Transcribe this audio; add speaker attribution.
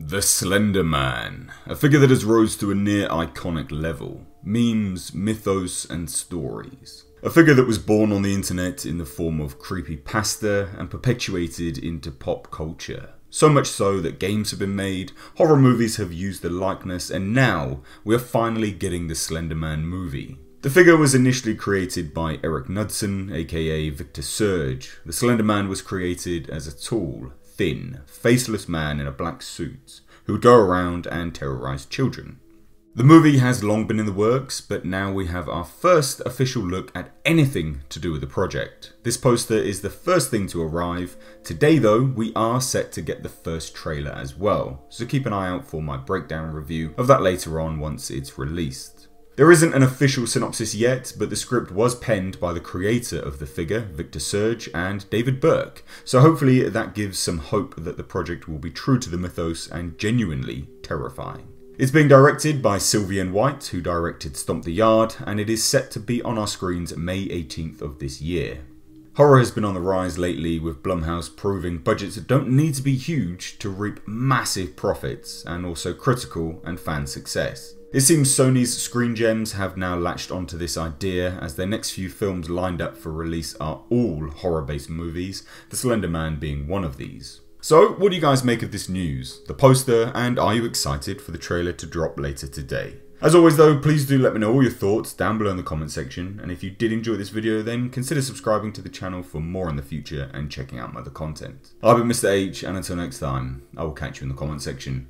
Speaker 1: The Slender Man, a figure that has rose to a near iconic level. Memes, mythos and stories. A figure that was born on the internet in the form of creepypasta and perpetuated into pop culture. So much so that games have been made, horror movies have used the likeness, and now we are finally getting the Slender Man movie. The figure was initially created by Eric Knudsen, aka Victor Surge. The Slender Man was created as a tall, thin, faceless man in a black suit who would go around and terrorize children. The movie has long been in the works, but now we have our first official look at anything to do with the project. This poster is the first thing to arrive. Today though, we are set to get the first trailer as well, so keep an eye out for my breakdown review of that later on once it's released. There isn't an official synopsis yet, but the script was penned by the creator of the figure, Victor Surge, and David Burke, so hopefully that gives some hope that the project will be true to the mythos and genuinely terrifying. It's being directed by Sylvian White, who directed Stomp the Yard, and it is set to be on our screens May 18th of this year. Horror has been on the rise lately, with Blumhouse proving budgets that don't need to be huge to reap massive profits, and also critical and fan success. It seems Sony's Screen Gems have now latched onto this idea, as their next few films lined up for release are all horror-based movies, The Slender Man being one of these. So, what do you guys make of this news, the poster, and are you excited for the trailer to drop later today? As always though, please do let me know all your thoughts down below in the comment section, and if you did enjoy this video then consider subscribing to the channel for more in the future and checking out my other content. I've been Mr. H, and until next time, I will catch you in the comment section.